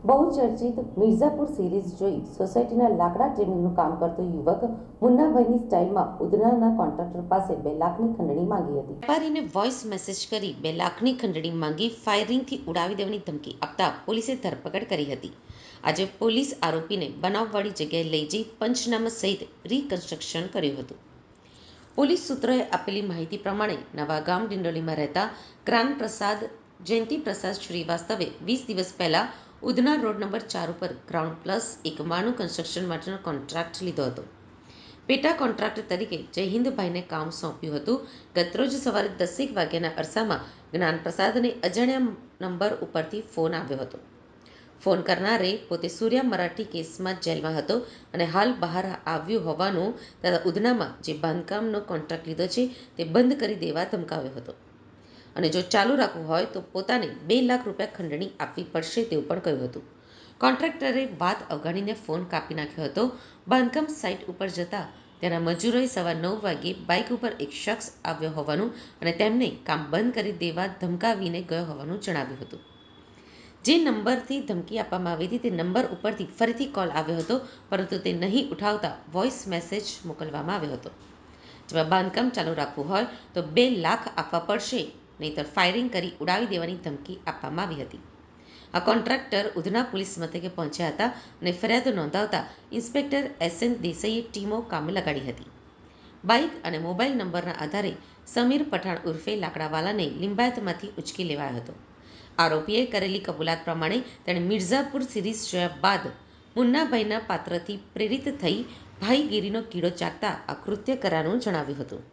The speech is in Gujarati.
બહુચર્ચિત મિર્ઝાપુર સિરીઝ જોઈ સોસાયટીના લાકડા ટ્રીમિંગનું કામ કરતો યુવક મુન્નાભાઈની સ્ટાઇલમાં ઉધનાના કોન્ટ્રાક્ટર પાસે 2 લાખની ખંડણી માંગી હતી. વેપારીને વોઇસ મેસેજ કરી 2 લાખની ખંડણી માંગી ફાયરિંગથી ઉડાવી દેવાની ધમકી આપતા પોલીસે ધરપકડ કરી હતી. આજે પોલીસ આરોપીને બનાવવાળી જગ્યાએ લઈ જઈ પંચનામા સહિત રિકન્સ્ટ્રક્શન કર્યું હતું. પોલીસ સૂત્રોએ આપેલી માહિતી પ્રમાણે નવાગામ ડિંડોલીમાં રહેતા જ્ઞાનપ્રસાદ જયંતિપ્રસાદ શ્રીવાસ્તવે 20 દિવસ પહેલા ઉધના રોડ નંબર 4 ઉપર ગ્રાઉન્ડ પ્લસ એક માળનું કન્સ્ટ્રક્શન માટેનો કોન્ટ્રાક્ટ લીધો હતો. પેટા કોન્ટ્રાક્ટર તરીકે જયહિંદભાઈને કામ સોંપ્યું હતું. ગતરોજ સવારે 10 વાગ્યાના અરસામાં જ્ઞાનપ્રસાદને અજાણ્યા નંબર ઉપરથી ફોન આવ્યો હતો. ફોન કરનારે પોતે સૂર્યા મરાઠી કેસમાં જેલમાં હતો અને હાલ બહાર આવ્યું હોવાનું તથા ઉધનામાં જે બાંધકામનો કોન્ટ્રાક્ટ લીધો છે તે બંધ કરી દેવા ધમકાવ્યો હતો અને જો ચાલુ રાખવું હોય તો પોતાને 2 લાખ રૂપિયા ખંડણી આપવી પડશે તેવું પણ કહ્યું હતું. કોન્ટ્રાક્ટરે વાત અવગણીને ફોન કાપી નાખ્યો હતો. બાંધકામ સાઇટ ઉપર જતા તેના મજૂરોએ સવા 9 વાગ્યે બાઇક ઉપર એક શખ્સ આવ્યો હોવાનું અને તેમને કામ બંધ કરી દેવા ધમકાવીને ગયો હોવાનું જણાવ્યું હતું. જે નંબરથી ધમકી આપવામાં આવી હતી તે નંબર ઉપરથી ફરીથી કોલ આવ્યો હતો, પરંતુ તે નહીં ઉઠાવતા વોઇસ મેસેજ મોકલવામાં આવ્યો હતો, જેમાં બાંધકામ ચાલુ રાખવું હોય તો 2 લાખ આપવા પડશે, નહીંતર ફાયરિંગ કરી ઉડાવી દેવાની ધમકી આપવામાં આવી હતી. આ કોન્ટ્રાક્ટર ઉધના પોલીસ મથકે પહોંચ્યા હતા અને ફરિયાદ નોંધાવતા ઇન્સ્પેક્ટર SN દેસાઈએ ટીમો કામે લગાડી હતી. બાઇક અને મોબાઈલ નંબરના આધારે સમીર પઠાણ ઉર્ફે લાકડાવાલાને લિંબાયતમાંથી ઉંચકી લેવાયો હતો. આરોપીએ કરેલી કબૂલાત પ્રમાણે તેણે મિર્ઝાપુર સિરીઝ જોયા બાદ મુન્નાભાઈના પાત્રથી પ્રેરિત થઈ ભાઈગીરીનો કીડો ચાટતા આ કૃત્ય કર્યાનું જણાવ્યું હતું.